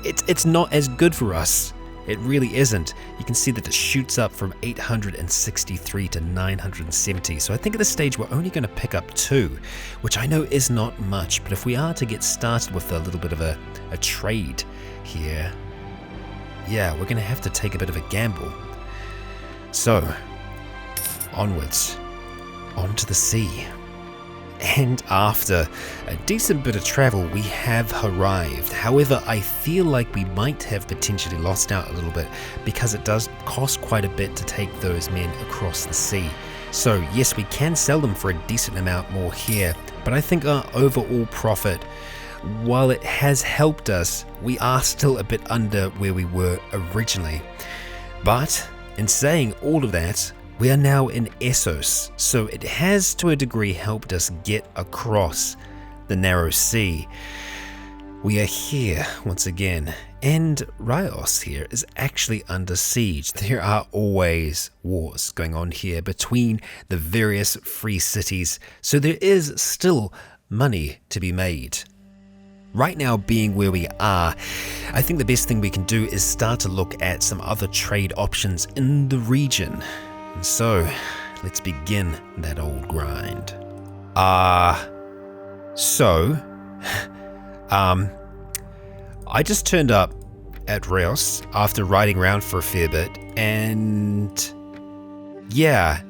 it's not as good for us. It really isn't. You can see that it shoots up from 863 to 970. So I think at this stage we're only going to pick up 2, which I know is not much, but if we are to get started with a little bit of a trade here, yeah, we're going to have to take a bit of a gamble. So, onwards, onto the sea. And after a decent bit of travel, we have arrived. However, I feel like we might have potentially lost out a little bit because it does cost quite a bit to take those men across the sea. So yes, we can sell them for a decent amount more here, but I think our overall profit, while it has helped us, we are still a bit under where we were originally. But in saying all of that, we are now in Essos, so it has to a degree helped us get across the narrow sea. We are here once again, and Raios here is actually under siege. There are always wars going on here between the various free cities, so there is still money to be made. Right now, being where we are, I think the best thing we can do is start to look at some other trade options in the region. So, let's begin that old grind. I just turned up at Raios after riding around for a fair bit, and yeah,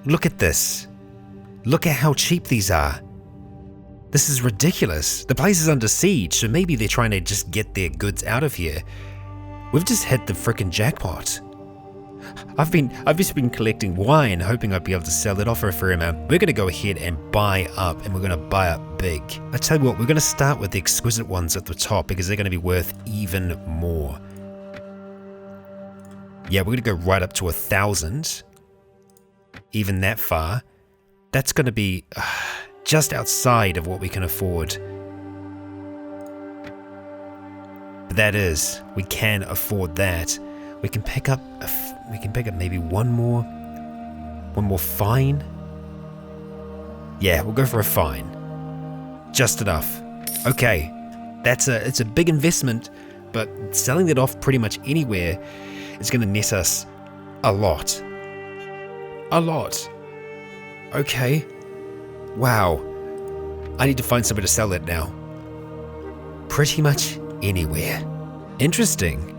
look at this. Look at how cheap these are. This is ridiculous. The place is under siege, so maybe they're trying to just get their goods out of here. We've just hit the frickin' jackpot. I've just been collecting wine, hoping I'd be able to sell it off for a fair amount. We're going to go ahead and buy up, and we're going to buy up big. I tell you what, we're going to start with the exquisite ones at the top because they're going to be worth even more. Yeah, we're going to go right up to 1,000. Even that far. That's going to be just outside of what we can afford. But that is, we can afford that. We can pick up maybe one more fine. Yeah, we'll go for a fine. Just enough. Okay, it's a big investment, but selling it off pretty much anywhere is going to net us a lot. A lot. Okay. Wow. I need to find somewhere to sell it now. Pretty much anywhere. Interesting.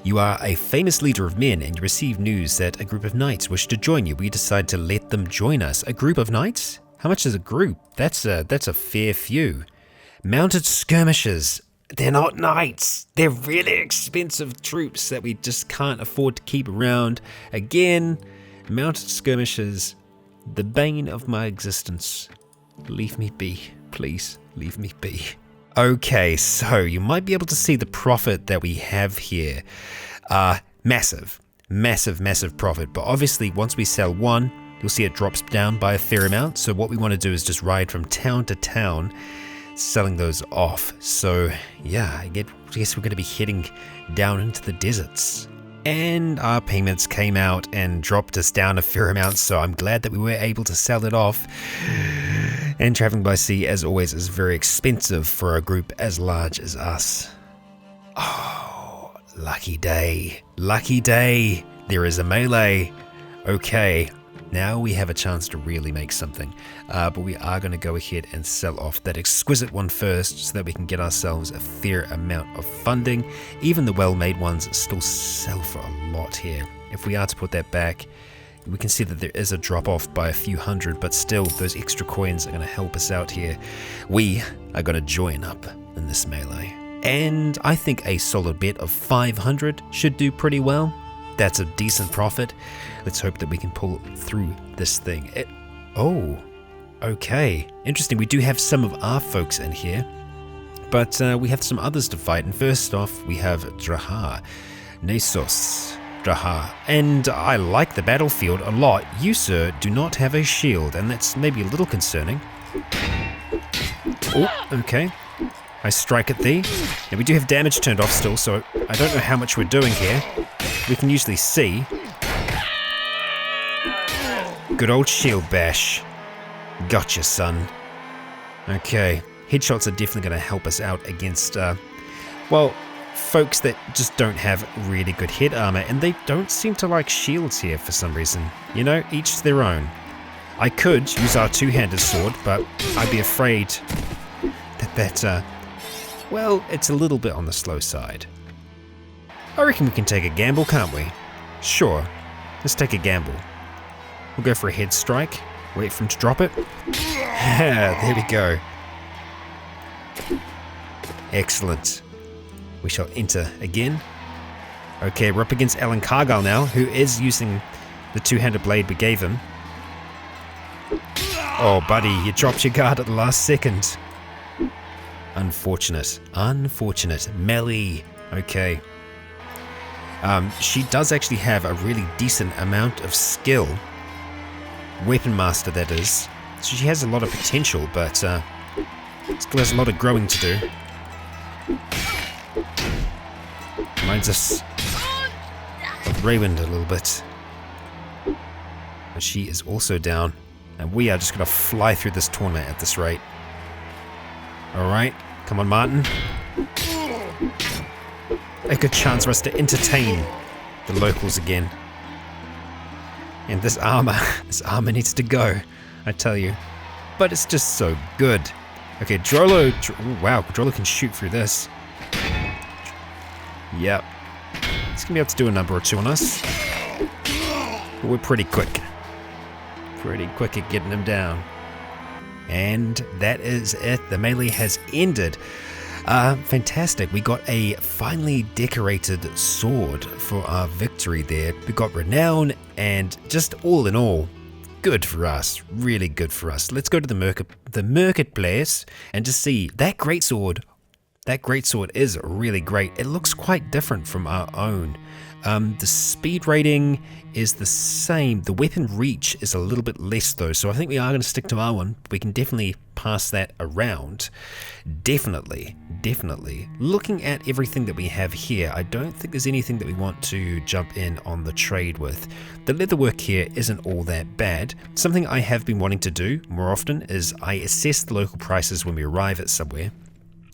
You are a famous leader of men and you receive news that a group of knights wish to join you. We decide to let them join us. A group of knights? How much is a group? That's a fair few. Mounted skirmishers. They're not knights. They're really expensive troops that we just can't afford to keep around. Again, mounted skirmishers, the bane of my existence. Leave me be. Please, leave me be. Okay, so you might be able to see the profit that we have here. Massive profit. But obviously, once we sell one, you'll see it drops down by a fair amount. So what we want to do is just ride from town to town, selling those off. So yeah, I guess we're going to be heading down into the deserts. And our payments came out and dropped us down a fair amount, so I'm glad that we were able to sell it off. And traveling by sea, as always, is very expensive for a group as large as us. Oh, lucky day. Lucky day. There is a melee. Okay, now we have a chance to really make something. But we are going to go ahead and sell off that exquisite one first so that we can get ourselves a fair amount of funding. Even the well-made ones still sell for a lot here. If we are to put that back, we can see that there is a drop-off by a few hundred, but still, those extra coins are going to help us out here. We are going to join up in this melee. And I think a solid bet of 500 should do pretty well. That's a decent profit. Let's hope that we can pull through this thing. Oh, okay. Interesting. We do have some of our folks in here, but we have some others to fight. And first off, we have Drahar. Nesos. Drahar. And I like the battlefield a lot. You, sir, do not have a shield, and that's maybe a little concerning. Oh, okay. I strike at thee. And we do have damage turned off still, so I don't know how much we're doing here. We can usually see. Good old shield bash. Gotcha, son. Okay. Headshots are definitely going to help us out against, well, folks that just don't have really good head armor, and they don't seem to like shields here for some reason. You know, each to their own. I could use our two-handed sword, but I'd be afraid that well, it's a little bit on the slow side. I reckon we can take a gamble, can't we? Sure, let's take a gamble. We'll go for a head strike, wait for him to drop it. There we go. Excellent. We shall enter again. Okay, we're up against Alan Cargill now, who is using the two-handed blade we gave him. Oh, buddy, you dropped your guard at the last second. Unfortunate. Unfortunate. Melee. Okay. She does actually have a really decent amount of skill. Weapon master, that is. So she has a lot of potential, but still has a lot of growing to do. Reminds us of Raewyn a little bit. But she is also down. And we are just going to fly through this tournament at this rate. Alright, come on, Martin. A good chance for us to entertain the locals again. And this armor needs to go, I tell you. But it's just so good. Okay, Drolo, wow, Drolo can shoot through this. Yep. He's going to be able to do a number or two on us. But we're pretty quick. Pretty quick at getting him down. And that is it. The melee has ended. Fantastic. We got a finely decorated sword for our victory there. We got renown, and just all in all, good for us. Really good for us. Let's go to the marketplace and just see that greatsword. That greatsword is really great. It looks quite different from our own. The speed rating is the same. The weapon reach is a little bit less though, so I think we are going to stick to our one. We can definitely pass that around. Definitely. Looking at everything that we have here, I don't think there's anything that we want to jump in on the trade with. The leatherwork here isn't all that bad. Something I have been wanting to do more often is I assess the local prices when we arrive at somewhere,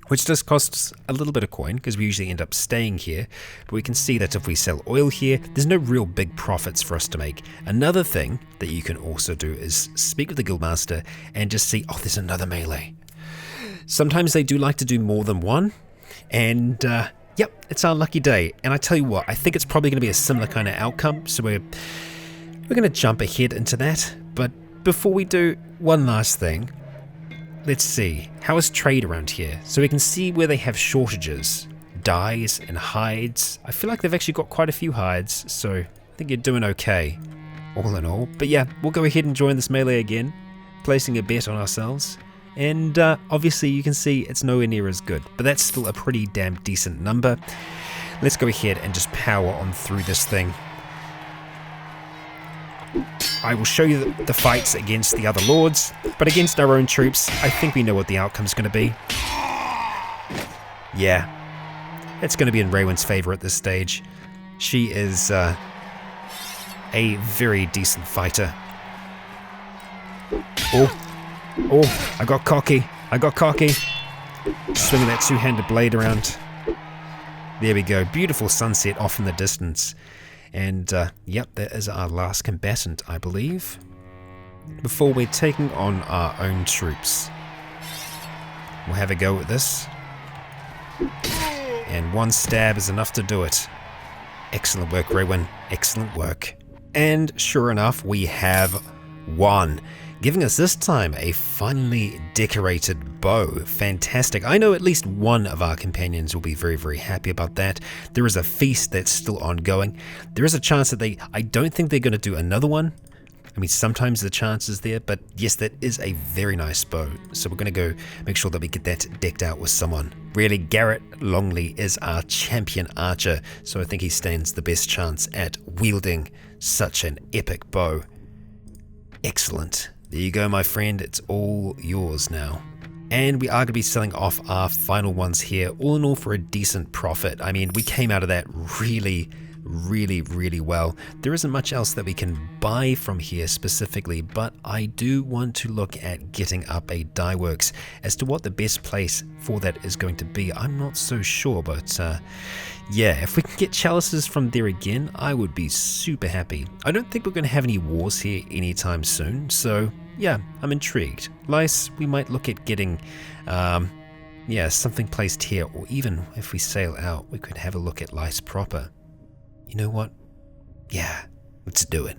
which just costs a little bit of coin because we usually end up staying here. But we can see that if we sell oil here, there's no real big profits for us to make. Another thing that you can also do is speak with the guildmaster and just see, oh, there's another melee. Sometimes they do like to do more than one, and yep, it's our lucky day. And I tell you what, I think it's probably going to be a similar kind of outcome, so we're going to jump ahead into that. But before we do, one last thing. Let's see, how is trade around here? So we can see where they have shortages. Dyes and hides. I feel like they've actually got quite a few hides, so I think you're doing okay, all in all. But yeah, we'll go ahead and join this melee again, placing a bet on ourselves. And obviously you can see it's nowhere near as good, but that's still a pretty damn decent number. Let's go ahead and just power on through this thing. I will show you the fights against the other lords, but against our own troops, I think we know what the outcome's going to be. Yeah, it's going to be in Raewyn's favor at this stage. She is a very decent fighter. Oh, Oh, I got cocky. Swinging that two-handed blade around. There we go. Beautiful sunset off in the distance. And, yep, that is our last combatant, I believe. Before we're taking on our own troops. We'll have a go at this. And one stab is enough to do it. Excellent work, Raewyn. Excellent work. And sure enough, we have won, giving us this time a finely decorated bow. Fantastic. I know at least one of our companions will be very, very happy about that. There is a feast that's still ongoing. There is a chance that I don't think they're going to do another one. I mean, sometimes the chance is there, but yes, that is a very nice bow. So we're going to go make sure that we get that decked out with someone. Really, Garrett Longley is our champion archer, so I think he stands the best chance at wielding such an epic bow. Excellent. There you go, my friend. It's all yours now. And we are going to be selling off our final ones here, all in all for a decent profit. I mean, we came out of that really well. There isn't much else that we can buy from here specifically, but I do want to look at getting up a dye works. As to what the best place for that is going to be, I'm not so sure, but yeah, if we can get chalices from there again, I would be super happy. I don't think we're going to have any wars here anytime soon, so yeah, I'm intrigued. Lice, we might look at getting yeah, something placed here, or even if we sail out, we could have a look at Lice proper. You know what? Yeah, let's do it.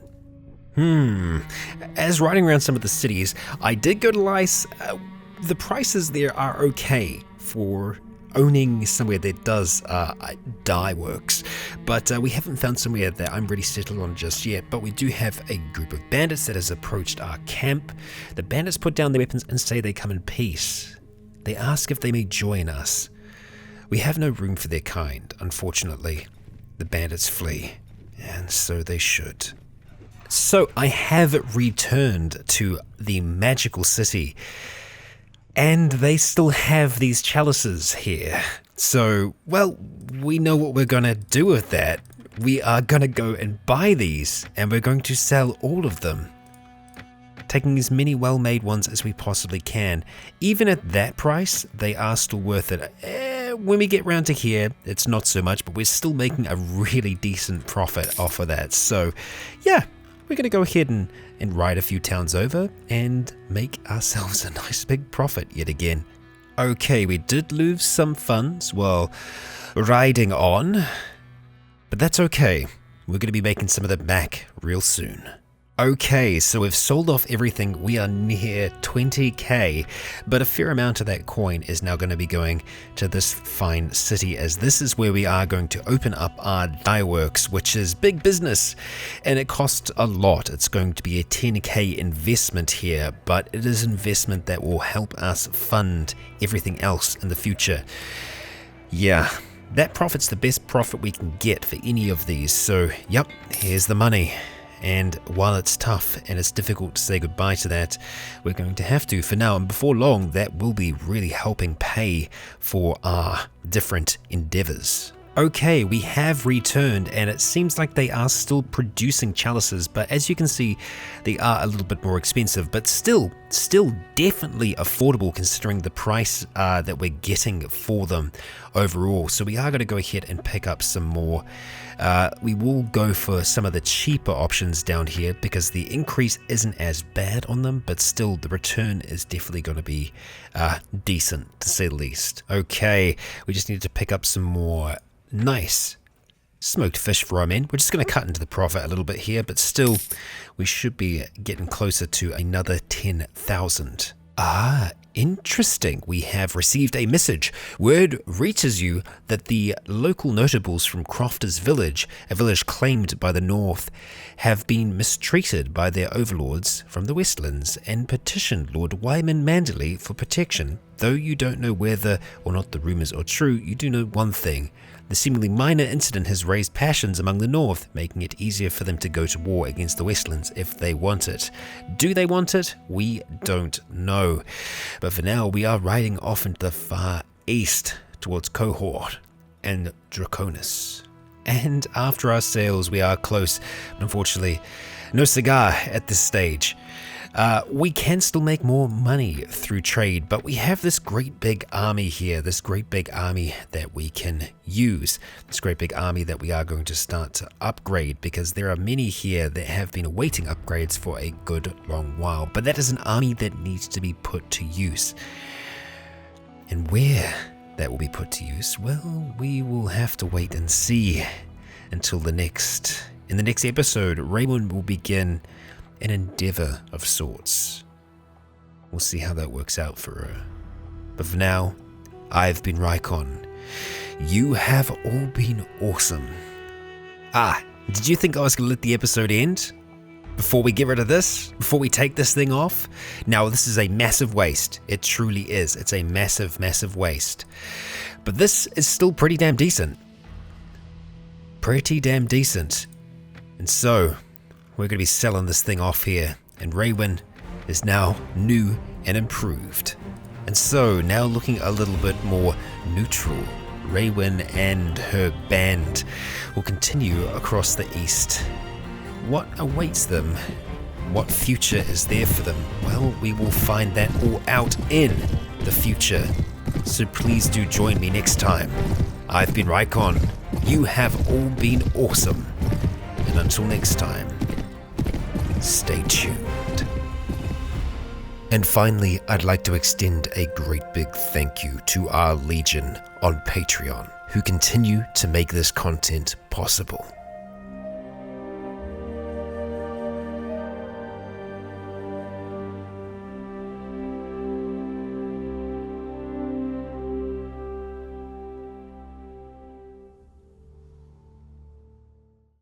As riding around some of the cities, I did go to Lice. The prices there are okay for owning somewhere that does dye works, but we haven't found somewhere that I'm really settled on just yet. But we do have a group of bandits that has approached our camp. The bandits put down their weapons and say they come in peace. They ask if they may join us. We have no room for their kind, unfortunately. The bandits flee, and so they should. So I have returned to the magical city, and they still have these chalices here. So, well, we know what we're going to do with that. We are going to go and buy these, and we're going to sell all of them, taking as many well-made ones as we possibly can. Even at that price, they are still worth it. When we get round to here, it's not so much, but we're still making a really decent profit off of that. So, yeah, we're going to go ahead and ride a few towns over and make ourselves a nice big profit yet again. Okay, we did lose some funds while riding on, but that's okay. We're going to be making some of that back real soon. Okay, so we've sold off everything. We are near 20k, but a fair amount of that coin is now going to be going to this fine city, as this is where we are going to open up our dye works, which is big business, and it costs a lot. It's going to be a 10k investment here, but it is investment that will help us fund everything else in the future. Yeah, that profit's the best profit we can get for any of these, so yep, here's the money. And while it's tough and it's difficult to say goodbye to that, we're going to have to for now. And before long, that will be really helping pay for our different endeavors. Okay, we have returned, and it seems like they are still producing chalices, but as you can see, they are a little bit more expensive, but still definitely affordable considering the price that we're getting for them overall. So we are going to go ahead and pick up some more. We will go for some of the cheaper options down here because the increase isn't as bad on them, but still the return is definitely going to be decent, to say the least. Okay, we just need to pick up some more nice smoked fish for our men. We're just going to cut into the profit a little bit here, but still we should be getting closer to another 10,000. Interesting. We have received a message. Word reaches you that the local notables from Crofters Village, a village claimed by the North, have been mistreated by their overlords from the Westlands and petitioned Lord Wyman Manderley for protection. Though you don't know whether or not the rumors are true, you do know one thing. The seemingly minor incident has raised passions among the North, making it easier for them to go to war against the Westlands if they want it. Do they want it? We don't know. But for now, we are riding off into the far east towards Cohort and Draconis. And after our sails, we are close, but unfortunately, no cigar at this stage. We can still make more money through trade, but we have this great big army here, this great big army that we can use, this great big army that we are going to start to upgrade, because there are many here that have been awaiting upgrades for a good long while, but that is an army that needs to be put to use. And where that will be put to use, well, we will have to wait and see until in the next episode. Raewyn will begin an endeavor of sorts. We'll see how that works out for her. But for now, I've been Raikon. You have all been awesome. Did you think I was going to let the episode end before we get rid of this? Before we take this thing off? Now, this is a massive waste. It truly is. It's a massive, massive waste. But this is still pretty damn decent. Pretty damn decent. And so, we're going to be selling this thing off here. And Raewyn is now new and improved. And so, now looking a little bit more neutral, Raewyn and her band will continue across the east. What awaits them? What future is there for them? Well, we will find that all out in the future. So please do join me next time. I've been Raikon. You have all been awesome. And until next time, stay tuned. And finally, I'd like to extend a great big thank you to our Legion on Patreon, who continue to make this content possible.